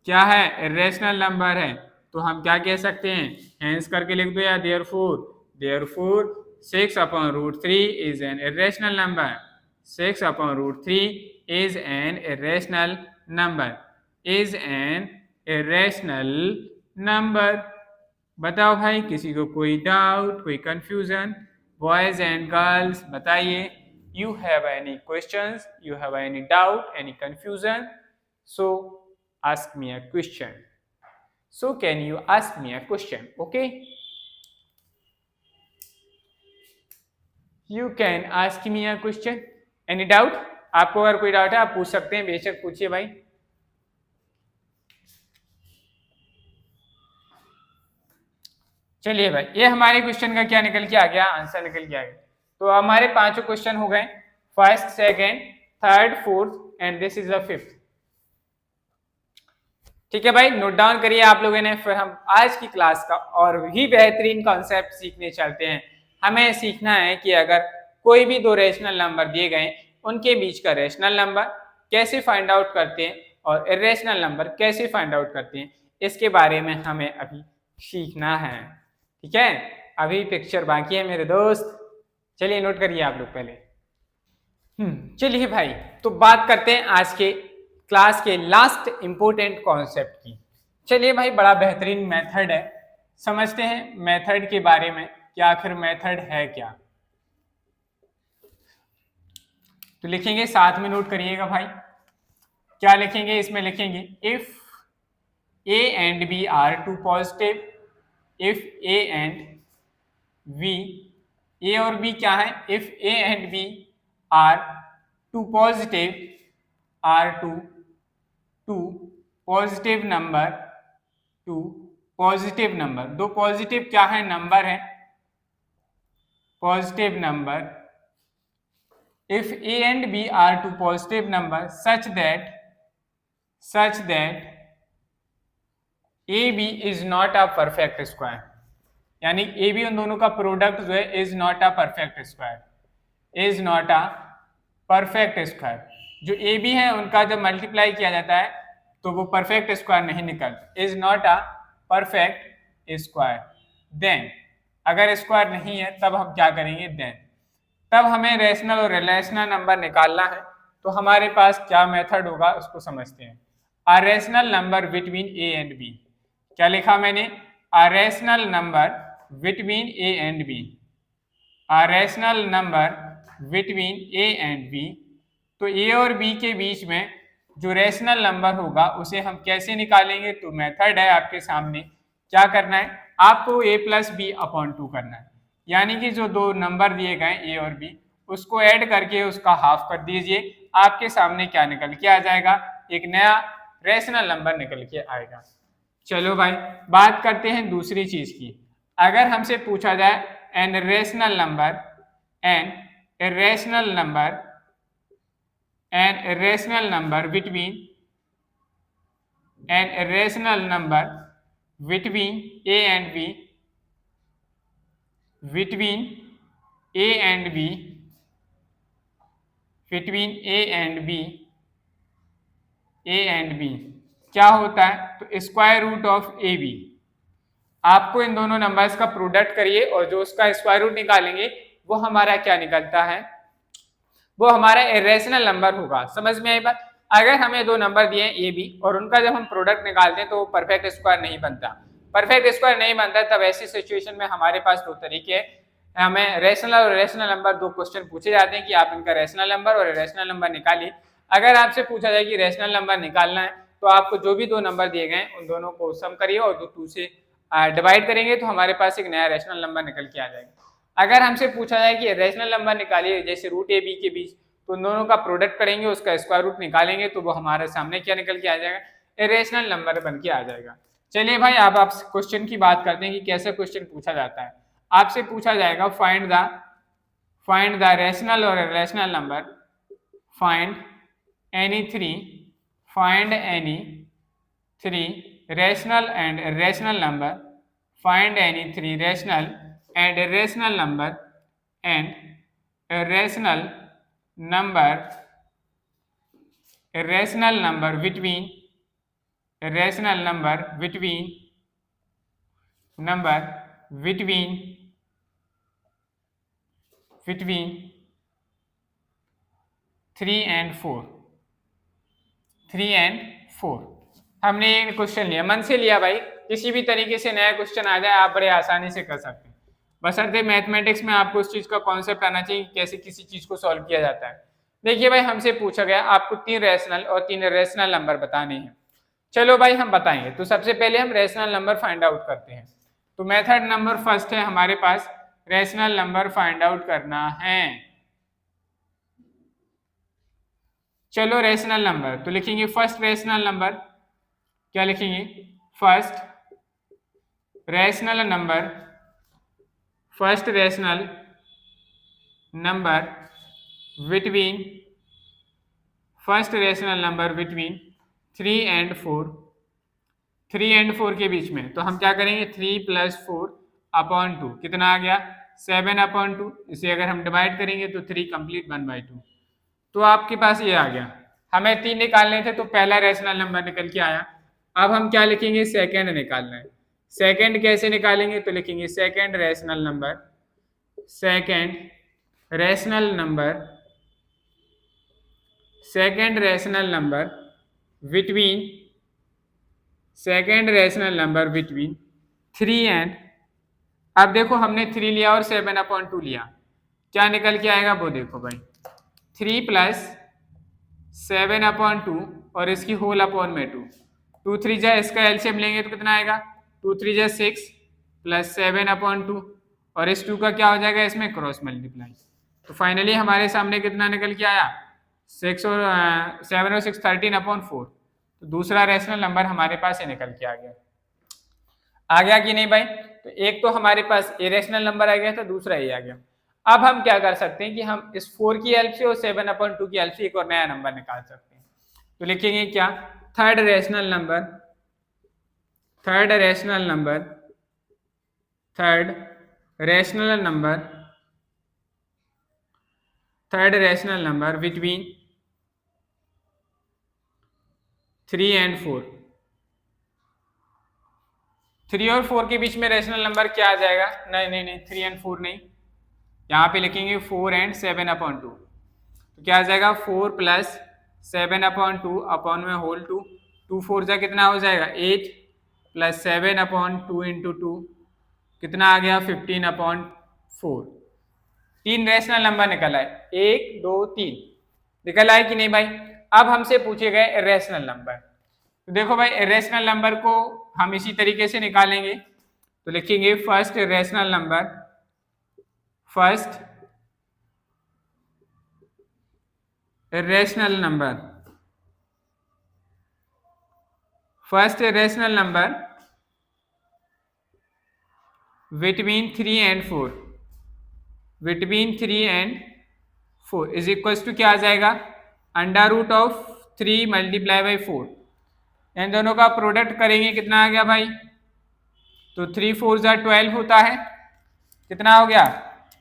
क्या है इरेशनल नंबर है। तो हम क्या कह सकते हैं हेंस करके लिख दो या therefore 6 upon √3 is an irrational number, 6 upon √3 is an irrational number, is an irrational number। बताओ भाई, किसी को कोई डाउट, कोई कंफ्यूजन? बॉयज एंड गर्ल्स बताइए, you have any questions, you have any doubt, any confusion? So ask me a question. So can you ask me a question? Okay, you can ask me a question. Any doubt? आपको अगर कोई doubt है आप पूछ सकते हैं, बेशक पूछिए भाई। चलिए भाई, ये हमारे क्वेश्चन का क्या निकल के आ गया, आंसर निकल के आ गया। तो हमारे पांचों क्वेश्चन हो गए, first, second, third, fourth and this is the fifth. ठीक है भाई, नोट डाउन करिए आप लोगों ने। फिर हम आज की क्लास का और भी बेहतरीन कॉन्सेप्ट सीखने चलते हैं। हमें सीखना है कि अगर कोई भी दो रेशनल नंबर दिए गए, उनके बीच का रेशनल नंबर कैसे फाइंड आउट करते हैं और इरेशनल नंबर कैसे फाइंड आउट करते हैं, इसके बारे में हमें अभी सीखना है। ठीक है, अभी पिक्चर बाकी है मेरे दोस्त। चलिए नोट करिए आप लोग पहले। चलिए भाई, तो बात करते हैं आज के क्लास के लास्ट इंपोर्टेंट कॉन्सेप्ट की। चलिए भाई, बड़ा बेहतरीन मेथड है, समझते हैं मेथड के बारे में कि आखिर मेथड है क्या। तो लिखेंगे, साथ में नोट करिएगा भाई। क्या लिखेंगे इसमें? लिखेंगे if A and B are two positive, if A and B, A और बी क्या है? If A and B are two positive, are two positive number, two positive number, दो पॉजिटिव क्या है? नंबर है, positive number. If A and B are two positive number such that A B is not a perfect square, यानी A B उन दोनों का product जो है is not a perfect square, is not a perfect square. जो A B है उनका जब मल्टीप्लाई किया जाता है तो वो परफेक्ट स्क्वायर नहीं निकलता, is not a perfect square. Then अगर स्क्वायर नहीं है तब हम क्या करेंगे? देन तब हमें रेशनल और रिलेशनल नंबर निकालना है। तो हमारे पास क्या मेथड होगा उसको समझते हैं। A rational number between a and b, क्या लिखा मैंने? A rational number between a and b, a rational number between a and b. तो ए और बी के बीच में जो रेशनल नंबर होगा उसे हम कैसे निकालेंगे? तो मेथड है आपके सामने। क्या करना है आपको? ए प्लस बी अपॉन टू करना है, यानी कि जो दो नंबर दिए गए ए और बी उसको ऐड करके उसका हाफ कर दीजिए। आपके सामने क्या निकल के आ जाएगा? एक नया रेशनल नंबर निकल के आएगा। चलो भाई, बात करते हैं दूसरी चीज की। अगर हमसे पूछा जाए N rational number, N irrational number, an irrational number between, an irrational number between a and b, between a and b, between a and b, a and b क्या होता है? तो square root of a b. आपको इन दोनों numbers का product करिए और जो उसका स्क्वायर रूट निकालेंगे वो हमारा क्या निकलता है? वो हमारा इरेशनल नंबर होगा। समझ में आई बात? अगर हमें दो नंबर दिए ए बी और उनका जब हम प्रोडक्ट निकालते हैं तो वो परफेक्ट स्क्वायर नहीं बनता। परफेक्ट स्क्वायर नहीं बनता तब ऐसी सिचुएशन में हमारे पास दो तरीके हैं। हमें रेशनल और इरेशनल नंबर, दो क्वेश्चन पूछे जाते हैं कि आप इनका रेशनल नंबर और इरेशनल नंबर निकालिए। अगर आपसे पूछा जाए कि रेशनल नंबर निकालना है तो आपको जो भी दो नंबर दिए गए उन दोनों को सम करिए और जो टू से डिवाइड करेंगे तो हमारे पास एक नया रेशनल नंबर निकल के आ जाएगा। अगर हमसे पूछा जाए कि रेशनल नंबर निकालिए, जैसे रूट ए बी के बीच, तो उन दोनों का प्रोडक्ट करेंगे, उसका स्क्वायर रूट निकालेंगे तो वो हमारे सामने क्या निकल के आ जाएगा? इरेशनल नंबर बन के आ जाएगा। चलिए भाई, अब आप क्वेश्चन की बात करते हैं कि कैसे क्वेश्चन पूछा जाता है। आपसे पूछा जाएगा फाइंड द रेशनल और irrational number, find any three rational and irrational number, find any three rational and irrational number and irrational number between three and four. 3 and 4। हमने ये क्वेश्चन लिया, मन से लिया भाई, किसी भी तरीके से नया क्वेश्चन आ जाए आप बड़े आसानी से कर सकते हैं, बशर्ते मैथमेटिक्स में आपको उस चीज का कॉन्सेप्ट आना चाहिए कैसे किसी चीज को सॉल्व किया जाता है। देखिए भाई, हमसे पूछा गया आपको 3 रैशनल और 3 इरेशनल नंबर बताने हैं। चलो भाई हम बताएंगे। तो सबसे पहले हम रैशनल नंबर फाइंड आउट करते हैं। तो मेथड नंबर फर्स्ट है हमारे पास, रैशनल नंबर फाइंड आउट करना है। चलो रैशनल नंबर, तो लिखेंगे फर्स्ट रैशनल नंबर, क्या लिखेंगे, first rational number, first rational number between, first rational number between 3 and 4, 3 and 4 के बीच में। तो हम क्या करेंगे, 3 + 4 अपॉन 2, कितना आ गया 7 अपॉन 2। इसे अगर हम डिवाइड करेंगे तो 3 कंप्लीट 1/2। तो आपके पास ये आ गया। हमें 3 निकालने थे तो पहला रैशनल नंबर निकल के आया। अब हम क्या लिखेंगे, सेकंड निकालना है। सेकंड कैसे निकालेंगे, तो लिखेंगे second rational number, second rational number, second rational number between, second rational number between 3 and, अब देखो हमने 3 लिया और 7/2 लिया, क्या निकल के आएगा वो देखो भाई, 3 + 7/2 और इसकी होल अपॉन में 2, 2 3 जा, इसका एलसीएम लेंगे तो कितना आएगा, 2 3 जा 6 + 7/2 और इस 2 का क्या हो जाएगा, इसमें क्रॉस मल्टीप्लाई। तो फाइनली हमारे सामने कितना निकल के आया, 6 और 7 और 6 13/4। तो दूसरा रैशनल नंबर हमारे पास ये निकल के आ गया कि नहीं भाई। तो एक तो हमारे पास इरेशनल नंबर आ गया था, दूसरा ये आ गया। अब हम क्या कर सकते हैं कि हम इस 4 की हेल्प से और 7/2 की हेल्प से एक और नया नंबर निकाल सकते हैं। तो लिखेंगे क्या, third rational number, third rational number, third rational number, third rational number between 3 and 4, 3 और 4 के बीच में रैशनल नंबर क्या आ जाएगा, नहीं नहीं नहीं 3 एंड 4 नहीं, यहाँ पे लिखेंगे 4 एंड 7/2। तो क्या आ जाएगा, 4 + 7/2 अपॉन में होल 2, 2 4 जा कितना हो जाएगा 8 + 7/2 × 2 कितना आ गया 15/4। 3 रैशनल नंबर निकल आए, 1 2 3 निकल आए कि नहीं भाई। अब हमसे पूछे गए इरेशनल नंबर। तो देखो भाई, इरेशनल नंबर को हम इसी तरीके से निकालेंगे। तो लिखेंगे first irrational number, first irrational number, first irrational number between 3 and 4, between 3 and 4 is equals to क्या आ जाएगा, √3 × 4। इन दोनों का प्रोडक्ट करेंगे, कितना आ गया भाई, तो 3 4 जा 12 होता है, कितना हो गया,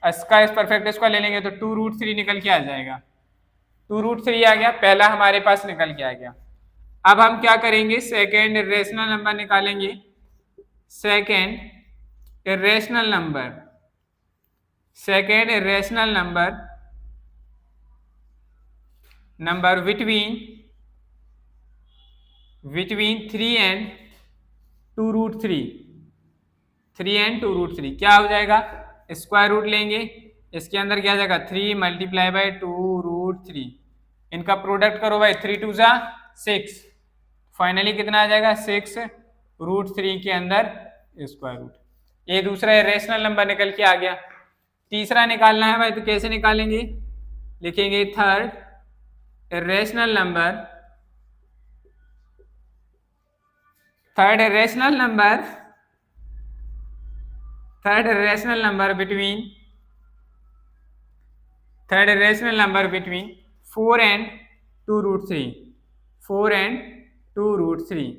इसका इस परफेक्ट इसका ले लेंगे तो 2√3 निकल के आ जाएगा, 2√3 आ गया, पहला हमारे पास निकल के आ गया। अब हम क्या करेंगे, सेकेंड इरेशनल नंबर निकालेंगे, second irrational number, second irrational number, number between 3 and 2√3, 3 and 2√3 क्या हो जाएगा, स्क्वायर रूट लेंगे, इसके अंदर क्या आ जाएगा 3 × 2√3, इनका प्रोडक्ट करो भाई, 3 2 जा 6, फाइनली कितना आ जाएगा 6√3 के अंदर स्क्वायर रूट। ये दूसरा इरेशनल नंबर निकल के आ गया। तीसरा निकालना है भाई, तो कैसे निकालेंगे, लिखेंगे third irrational number, third irrational number, third irrational number between, third irrational number between 4 and 2√3, 4 and 2√3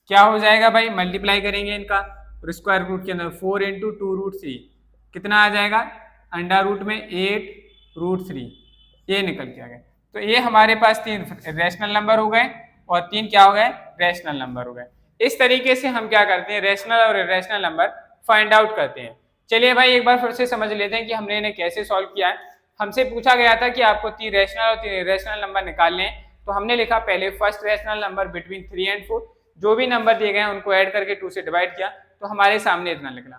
क्या हो जाएगा भाई, मल्टीप्लाई करेंगे इनका और स्क्वायर रूट के अंदर 4 × 2√3 कितना आ जाएगा, अंडर रूट में 8√3, ये निकल के आ गए। तो ये हमारे पास 3 रैशनल नंबर हो गए और 3 क्या हो गए, रैशनल नंबर हो गए। इस तरीके से हम क्या करते हैं, रैशनल और इरेशनल नंबर फाइंड आउट करते हैं। चलिए भाई एक बार फिर से समझ लेते हैं कि हमने इन्हें कैसे सॉल्व किया है। हमसे पूछा गया था कि आपको 3 रैशनल और 3 इरेशनल नंबर निकालने हैं, तो हमने लिखा पहले first rational number between 3 and 4, जो भी नंबर दिए गए हैं उनको ऐड करके 2 से डिवाइड किया तो हमारे सामने इतना निकला।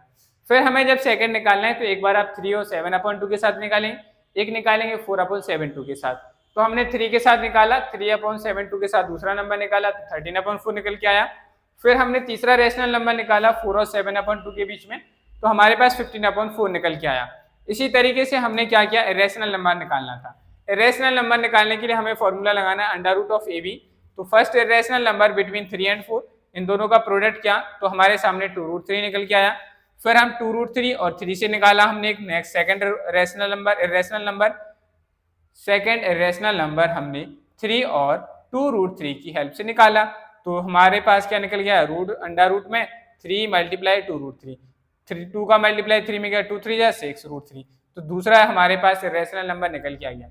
फिर हमें जब सेकंड निकालना है तो एक बार आप 3 और 7/2 के साथ निकालेंगे, एक निकालेंगे 4/7/2 के साथ। तो हमने 3 के साथ निकाला, 3/7/2 के साथ दूसरा नंबर निकाला तो 13/4 निकल के आया। फिर हमने तीसरा रैशनल नंबर निकाला 4 और 7/2 के बीच में, तो हमारे पास 15/4 निकल के आया। इसी तरीके से हमने क्या किया, इरेशनल नंबर निकालना था। इरेशनल नंबर निकालने के लिए हमें फॉर्मूला लगाना है √AB। तो first irrational number between 3 and 4, इन दोनों का प्रोडक्ट किया तो हमारे सामने 2√3 निकल के आया। फिर हम 2√3 और 3 से निकाला हमने एक नेक्स्ट सेकंड इरेशनल नंबर हमने 3 और 2√3 की हेल्प से निकाला। तो हमारे पास क्या निकल गया, √√3 में 3 × 2√3, 2 का मल्टीप्लाई 3 में गया 2 3 जा 6√3। तो दूसरा हमारे पास इरेशनल नंबर निकल के आ गया।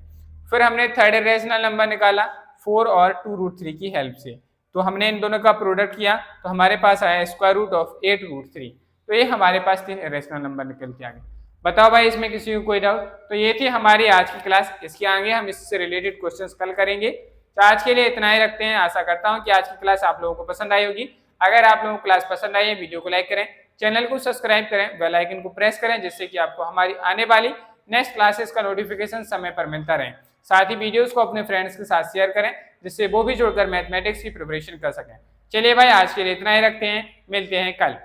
फिर हमने थर्ड इरेशनल नंबर निकाला 4 और 2√3 की हेल्प से, तो हमने इन दोनों का प्रोडक्ट किया तो हमारे पास आया √8√3। तो ये हमारे पास 3 इरेशनल नंबर निकल के आ गए। बताओ भाई इसमें किसी को कोई डाउट? तो ये थी हमारी आज की क्लास। इसके आगे हम इससे रिलेटेड क्वेश्चंस कल करेंगे। तो आज के लिए इतना ही रखते हैं। आशा करता हूँ कि आज की क्लास आप लोगों को पसंद आई होगी। अगर आप लोगों को क्लास पसंद आई है, वीडियो को लाइक करें, चैनल को सब्सक्राइब करें, बेल आइकन को प्रेस करें, जिससे कि आपको हमारी आने वाली नेक्स्ट क्लासेस का नोटिफिकेशन समय पर मिलता रहे। साथ ही वीडियोस को अपने फ्रेंड्स के साथ शेयर करें, जिससे वो भी जुड़कर मैथमेटिक्स की प्रिपरेशन कर सकें। चलिए भाई आज के लिए इतना ही रखते हैं, मिलते हैं कल।